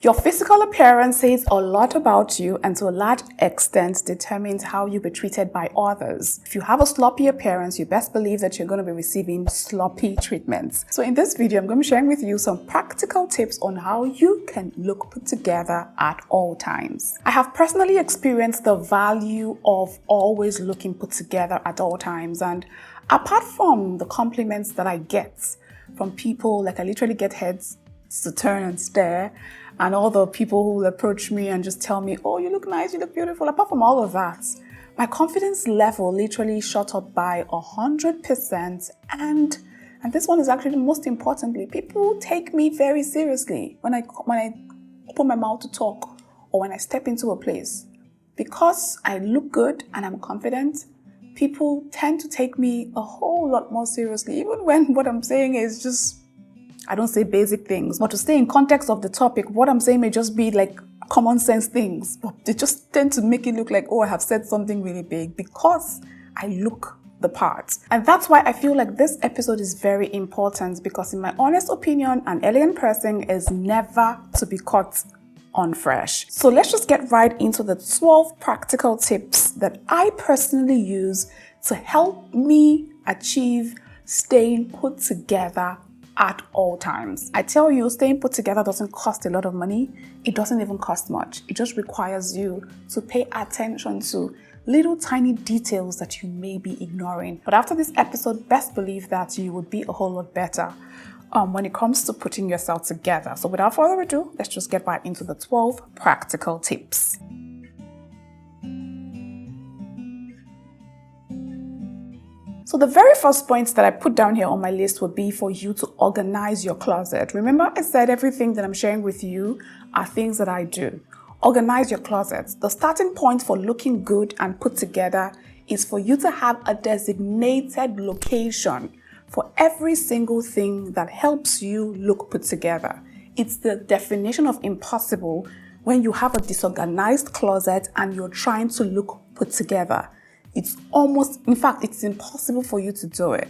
Your physical appearance says a lot about you and to a large extent determines how you'll be treated by others. If you have a sloppy appearance, you best believe that you're going to be receiving sloppy treatments. So in this video, I'm going to be sharing with you some practical tips on how you can look put together at all times. I have personally experienced the value of always looking put together at all times, and apart from the compliments that I get from people, like I literally get heads to turn and stare, and all the people who will approach me and just tell me, oh, you look nice, you look beautiful. Apart from all of that, my confidence level literally shot up by 100%. And this one is actually most importantly, people take me very seriously when I open my mouth to talk or when I step into a place. Because I look good and I'm confident, people tend to take me a whole lot more seriously, even when what I'm saying is just, I don't say basic things, but to stay in context of the topic, what I'm saying may just be like common sense things, but they just tend to make it look like, oh, I have said something really big because I look the part. And that's why I feel like this episode is very important, because in my honest opinion, an elegant person is never to be caught on fresh. So let's just get right into the 12 practical tips that I personally use to help me achieve staying put together at all times. I tell you, staying put together doesn't cost a lot of money. It doesn't even cost much. It just requires you to pay attention to little tiny details that you may be ignoring. But after this episode, best believe that you would be a whole lot better when it comes to putting yourself together. So without further ado, let's just get right into the 12 practical tips. So the very first point that I put down here on my list would be for you to organize your closet. Remember, I said everything that I'm sharing with you are things that I do. Organize your closet. The starting point for looking good and put together is for you to have a designated location for every single thing that helps you look put together. It's the definition of impossible when you have a disorganized closet and you're trying to look put together. It's impossible for you to do it.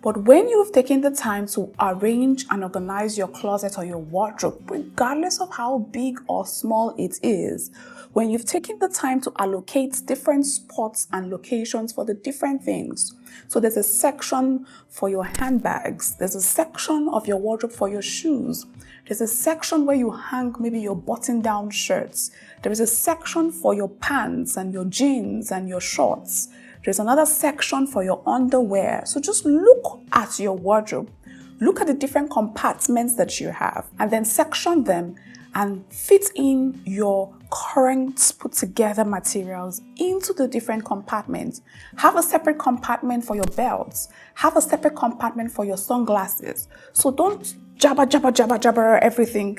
But when you've taken the time to arrange and organize your closet or your wardrobe, regardless of how big or small it is, when you've taken the time to allocate different spots and locations for the different things. So there's a section for your handbags. There's a section of your wardrobe for your shoes. There's a section where you hang maybe your button-down shirts. There is a section for your pants and your jeans and your shorts. There's another section for your underwear. So just look at your wardrobe. Look at the different compartments that you have and then section them and fit in your current put together materials into the different compartments. Have a separate compartment for your belts. Have a separate compartment for your sunglasses. So don't jabber everything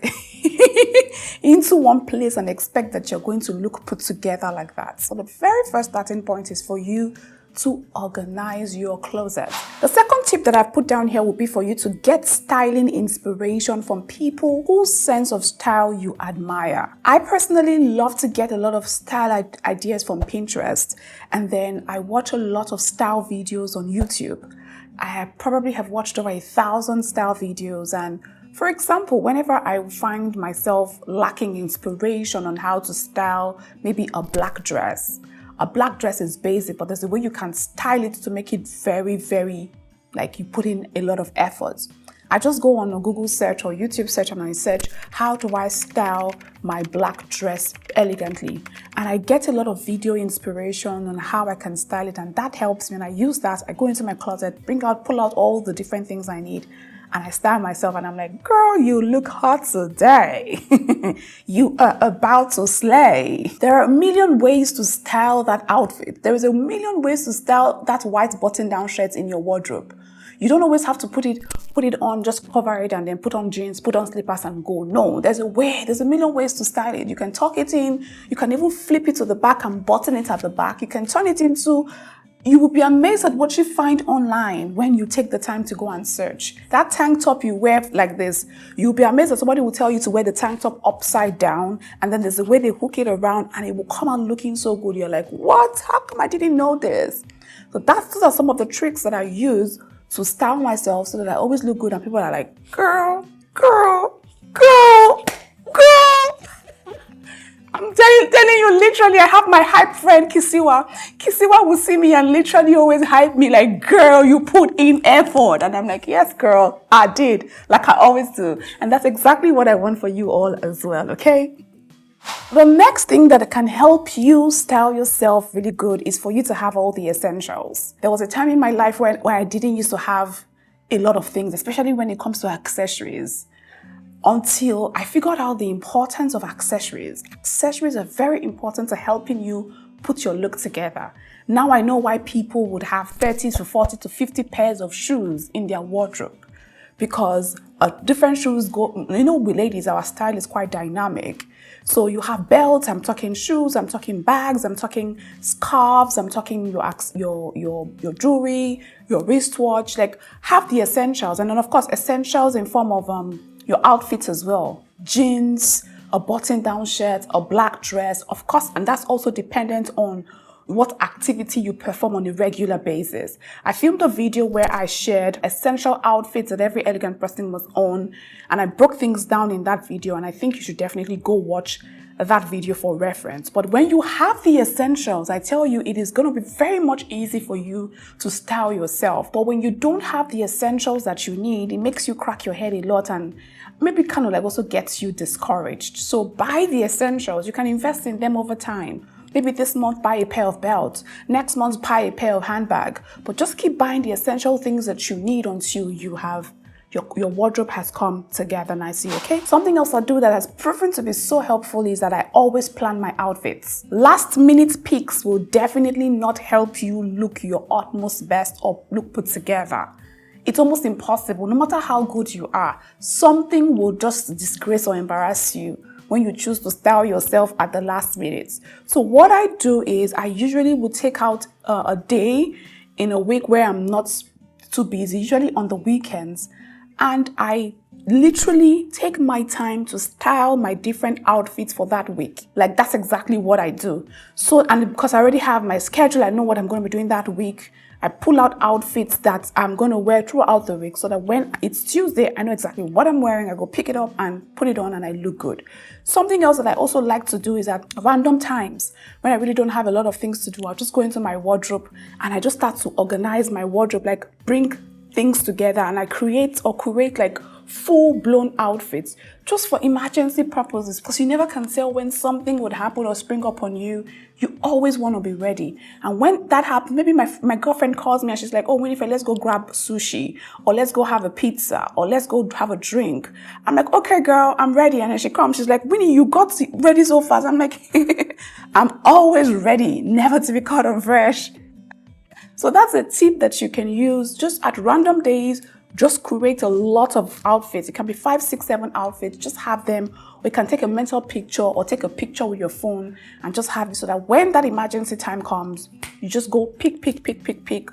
into one place and expect that you're going to look put together like that. So the very first starting point is for you to organize your closet. The second tip that I've put down here would be for you to get styling inspiration from people whose sense of style you admire. I personally love to get a lot of style ideas from Pinterest, and then I watch a lot of style videos on YouTube. I probably have watched over 1,000 style videos, and for example, whenever I find myself lacking inspiration on how to style maybe a black dress is basic, but there's a way you can style it to make it very, very, like you put in a lot of effort. I just go on a Google search or YouTube search and I search, how do I style my black dress elegantly? And I get a lot of video inspiration on how I can style it, and that helps me. And I use that. I go into my closet, pull out all the different things I need, and I style myself, and I'm like, girl, you look hot today. You are about to slay. There are a million ways to style that outfit. There is a million ways to style that white button-down shirt in your wardrobe. You don't always have to put it on, just cover it and then put on jeans, put on slippers and go. No, there's a million ways to style it. You can tuck it in. You can even flip it to the back and button it at the back. You can turn it into, you will be amazed at what you find online when you take the time to go and search. That tank top you wear like this, you'll be amazed that somebody will tell you to wear the tank top upside down, and then there's a way they hook it around and it will come out looking so good. You're like, what? How come I didn't know this? So those are some of the tricks that I use to style myself so that I always look good, and people are like, girl, I'm telling you, literally, I have my hype friend, Kisiwa. Kisiwa will see me and literally always hype me like, girl, you put in effort. And I'm like, yes, girl, I did. Like I always do. And that's exactly what I want for you all as well, okay? The next thing that can help you style yourself really good is for you to have all the essentials. There was a time in my life where I didn't used to have a lot of things, especially when it comes to accessories, until I figured out the importance of accessories. Accessories are very important to helping you put your look together. Now I know why people would have 30 to 40 to 50 pairs of shoes in their wardrobe, because different shoes go, we ladies, our style is quite dynamic. So you have belts, I'm talking shoes, I'm talking bags, I'm talking scarves, I'm talking your jewelry, your wristwatch, like have the essentials. And then of course, essentials in form of your outfits as well. Jeans, a button-down shirt, a black dress, of course, and that's also dependent on what activity you perform on a regular basis. I filmed a video where I shared essential outfits that every elegant person must own, and I broke things down in that video, and I think you should definitely go watch that video for reference. But when you have the essentials, I tell you, it is going to be very much easy for you to style yourself. But when you don't have the essentials that you need, it makes you crack your head a lot and maybe kind of like also gets you discouraged. So buy the essentials. You can invest in them over time. Maybe this month buy a pair of belts, next month buy a pair of handbag, but just keep buying the essential things that you need until you have your wardrobe has come together nicely, okay? Something else I do that has proven to be so helpful is that I always plan my outfits. Last minute picks will definitely not help you look your utmost best or look put together. It's almost impossible. No matter how good you are, something will just disgrace or embarrass you when you choose to style yourself at the last minute. So what I do is I usually will take out a day in a week where I'm not too busy, usually on the weekends, and I literally take my time to style my different outfits for that week. Like that's exactly what I do. So, and because I already have my schedule, I know what I'm going to be doing that week. I pull out outfits that I'm going to wear throughout the week so that when it's Tuesday, I know exactly what I'm wearing. I go pick it up and put it on and I look good. Something else that I also like to do is at random times, when I really don't have a lot of things to do, I'll just go into my wardrobe and I just start to organize my wardrobe, like bring things together, and I create like full-blown outfits just for emergency purposes, because you never can tell when something would happen or spring up on you. You always want to be ready. And when that happens, maybe my girlfriend calls me and she's like, oh, Winifred, let's go grab sushi, or let's go have a pizza, or let's go have a drink. I'm like, okay, girl, I'm ready. And then she comes, she's like, Winnie, you got ready so fast. I'm like, I'm always ready, never to be caught unfresh. So that's a tip that you can use just at random days. Just create a lot of outfits. It can be 5, 6, 7 outfits. Just have them. Or you can take a mental picture or take a picture with your phone and just have it so that when that emergency time comes, you just go pick.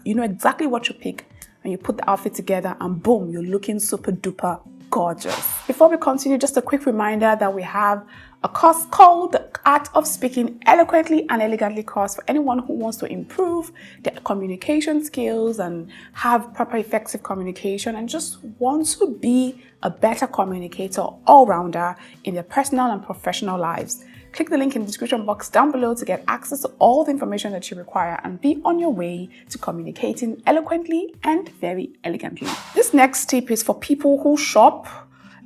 You know exactly what you pick and you put the outfit together and boom, you're looking super duper gorgeous. Before we continue, just a quick reminder that we have a course called The Art of Speaking Eloquently and Elegantly course for anyone who wants to improve their communication skills and have proper effective communication and just want to be a better communicator all-rounder in their personal and professional lives. Click the link in the description box down below to get access to all the information that you require and be on your way to communicating eloquently and very elegantly. This next tip is for people who shop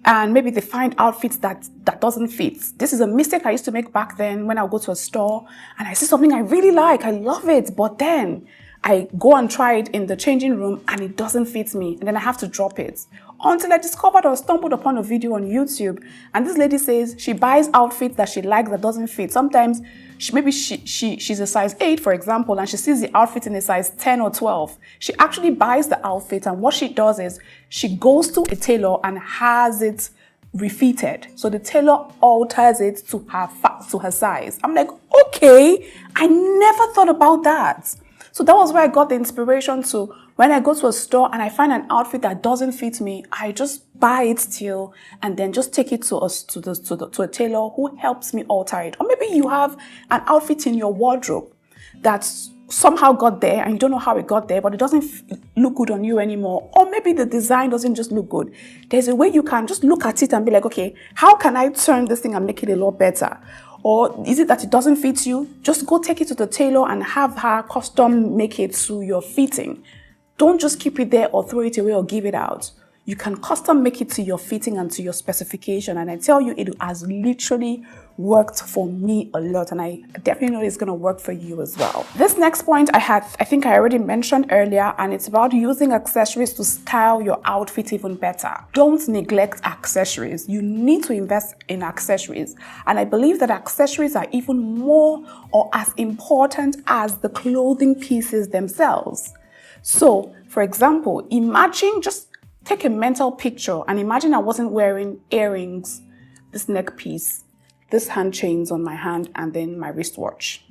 and maybe they find outfits that doesn't fit. This is a mistake I used to make back then when I would go to a store and I see something I really like, I love it, but then I go and try it in the changing room and it doesn't fit me, and then I have to drop it. Until I discovered or stumbled upon a video on YouTube, and this lady says she buys outfits that she likes that doesn't fit. Sometimes she's a size 8, for example, and she sees the outfit in a size 10 or 12. She actually buys the outfit, and what she does is she goes to a tailor and has it refitted. So the tailor alters it to her size. I'm like, okay, I never thought about that. So that was where I got the inspiration to, when I go to a store and I find an outfit that doesn't fit me, I just buy it still and then just take it to a tailor who helps me alter it. Or maybe you have an outfit in your wardrobe that somehow got there and you don't know how it got there, but it doesn't look good on you anymore. Or maybe the design doesn't just look good. There's a way you can just look at it and be like, okay, how can I turn this thing and make it a lot better? Or is it that it doesn't fit you? Just go take it to the tailor and have her custom make it to your fitting. Don't just keep it there or throw it away or give it out. You can custom make it to your fitting and to your specification. And I tell you, it has literally worked for me a lot. And I definitely know it's going to work for you as well. This next point I think I already mentioned earlier, and it's about using accessories to style your outfit even better. Don't neglect accessories. You need to invest in accessories. And I believe that accessories are even more or as important as the clothing pieces themselves. So, for example, take a mental picture and imagine I wasn't wearing earrings, this neck piece, this hand chains on my hand, and then my wristwatch.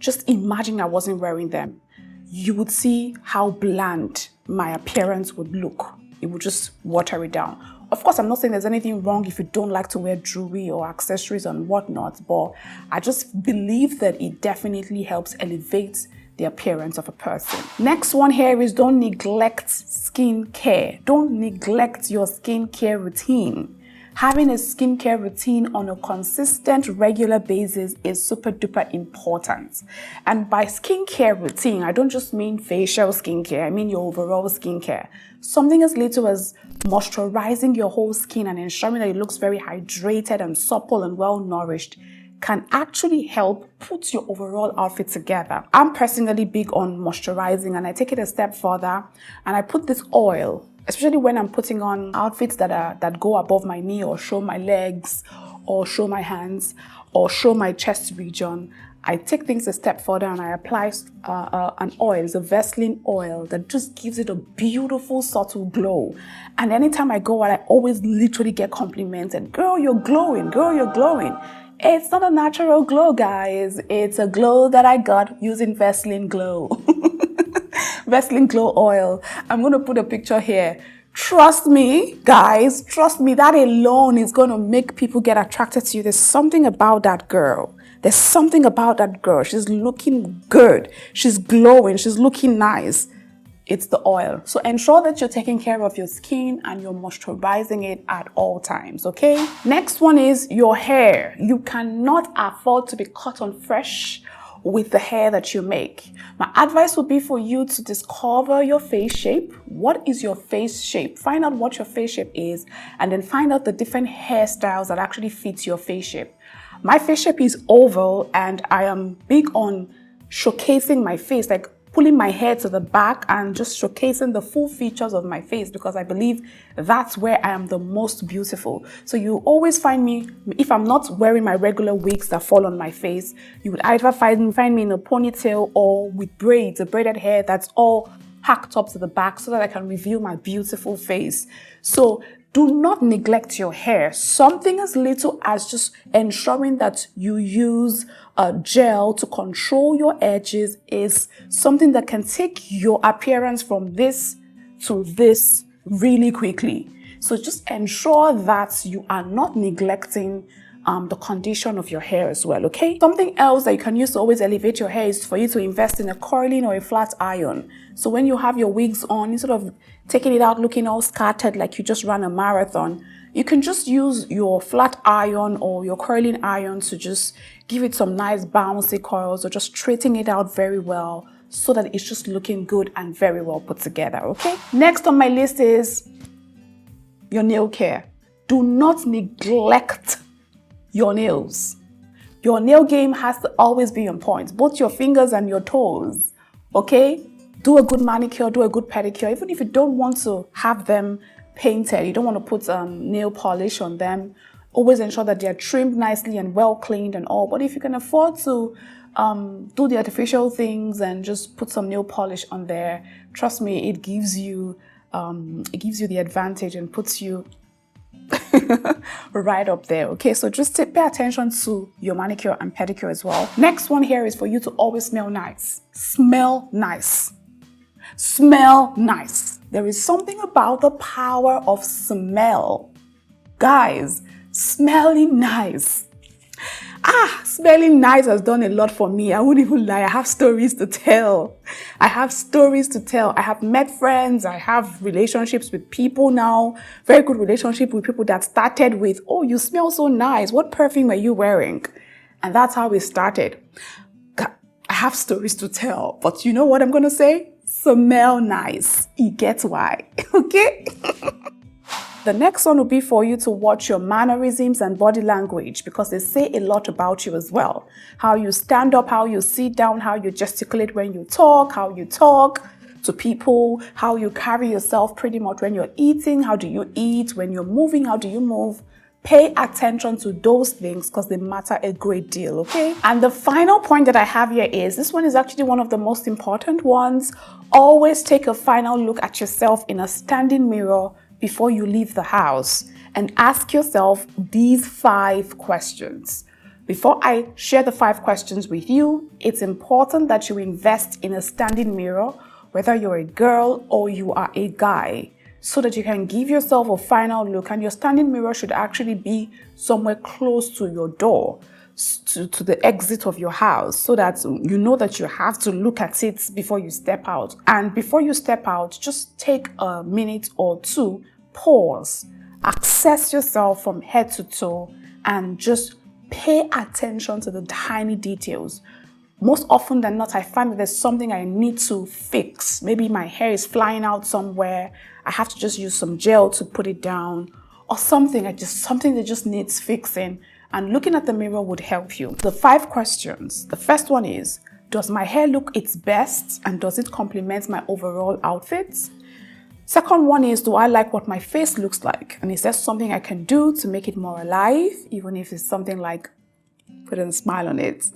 Just imagine I wasn't wearing them. You would see how bland my appearance would look. It would just water it down. Of course, I'm not saying there's anything wrong if you don't like to wear jewelry or accessories and whatnot, but I just believe that it definitely helps elevate the appearance of a person. Next one here is don't neglect skincare. Don't neglect your skincare routine. Having a skincare routine on a consistent, regular basis is super duper important. And by skincare routine, I don't just mean facial skincare, I mean your overall skincare. Something as little as moisturizing your whole skin and ensuring that it looks very hydrated and supple and well nourished can actually help put your overall outfit together. I'm personally big on moisturizing, and I take it a step further and I put this oil, especially when I'm putting on outfits that go above my knee or show my legs or show my hands or show my chest region. I take things a step further and I apply an oil, it's a Vaseline oil that just gives it a beautiful subtle glow. And anytime I go out, I always literally get complimented. Girl, you're glowing. Girl, you're glowing. It's not a natural glow, guys. It's a glow that I got using Vaseline Glow. Vaseline Glow Oil. I'm going to put a picture here. Trust me, guys. Trust me. That alone is going to make people get attracted to you. There's something about that girl. There's something about that girl. She's looking good. She's glowing. She's looking nice. It's the oil. So ensure that you're taking care of your skin and you're moisturizing it at all times, okay? Next one is your hair. You cannot afford to be caught on fresh with the hair that you make. My advice would be for you to discover your face shape. What is your face shape? Find out what your face shape is and then find out the different hairstyles that actually fit your face shape. My face shape is oval and I am big on showcasing my face, like pulling my hair to the back and just showcasing the full features of my face because I believe that's where I am the most beautiful. So you always find me, if I'm not wearing my regular wigs that fall on my face, you would either find me in a ponytail or with braids, a braided hair that's all hacked up to the back so that I can reveal my beautiful face. So do not neglect your hair. Something as little as just ensuring that you use a gel to control your edges is something that can take your appearance from this to this really quickly. So just ensure that you are not neglecting the condition of your hair as well, okay? Something else that you can use to always elevate your hair is for you to invest in a curling or a flat iron. So when you have your wigs on, instead of taking it out looking all scattered like you just ran a marathon, you can just use your flat iron or your curling iron to just give it some nice bouncy curls or just straighten it out very well so that it's just looking good and very well put together, okay? Next on my list is your nail care. Do not neglect your nails. Your nail game has to always be on point, both your fingers and your toes, okay? Do a good manicure, do a good pedicure. Even if you don't want to have them painted, you don't want to put nail polish on them, always ensure that they're trimmed nicely and well cleaned and all. But if you can afford to do the artificial things and just put some nail polish on there, trust me, it gives you the advantage and puts you right up there, okay? So just pay attention to your manicure and pedicure as well. Next one here is for you to always smell nice. Smell nice. Smell nice. There is something about the power of smell. Guys, smelling nice. Smelling nice has done a lot for me. I wouldn't even lie. I have stories to tell. I have met friends. I have relationships with people now. Very good relationship with people that started with, oh, you smell so nice. What perfume are you wearing? And that's how we started. I have stories to tell, but you know what I'm going to say? Smell nice. You get why, okay? The next one will be for you to watch your mannerisms and body language, because they say a lot about you as well. How you stand up, how you sit down, how you gesticulate when you talk, how you talk to people, how you carry yourself pretty much when you're eating, how do you eat, when you're moving, how do you move. Pay attention to those things because they matter a great deal, okay? And the final point that I have here is, this one is actually one of the most important ones. Always take a final look at yourself in a standing mirror before you leave the house and ask yourself these 5 questions. Before I share the 5 questions with you, it's important that you invest in a standing mirror, whether you're a girl or you are a guy, so that you can give yourself a final look. And your standing mirror should actually be somewhere close to your door, to the exit of your house, so that you know that you have to look at it before you step out. And before you step out, just take a minute or two, pause, assess yourself from head to toe, and just pay attention to the tiny details. Most often than not, I find that there's something I need to fix. Maybe my hair is flying out somewhere. I have to just use some gel to put it down, or something that just needs fixing. And looking at the mirror would help you. The 5 questions. The first one is, does my hair look its best, and does it complement my overall outfit? Second one is, do I like what my face looks like? And is there something I can do to make it more alive, even if it's something like putting a smile on it?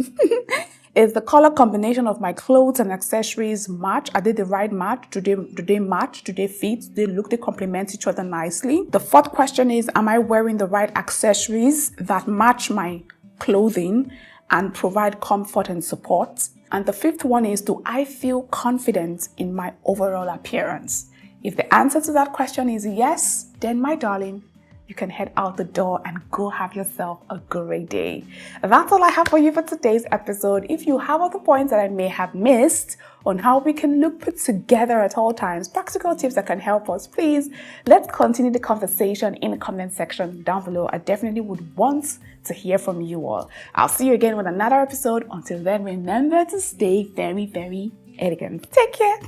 Is the color combination of my clothes and accessories match? Are they the right match? Do they match? Do they fit? Do they look? They complement each other nicely? The 4th question is, am I wearing the right accessories that match my clothing and provide comfort and support? And the 5th one is, do I feel confident in my overall appearance? If the answer to that question is yes, then my darling, you can head out the door and go have yourself a great day. That's all I have for you for today's episode. If you have other points that I may have missed on how we can look put together at all times, practical tips that can help us, please, let's continue the conversation in the comment section down below. I definitely would want to hear from you all. I'll see you again with another episode. Until then, remember to stay very, very elegant. Take care.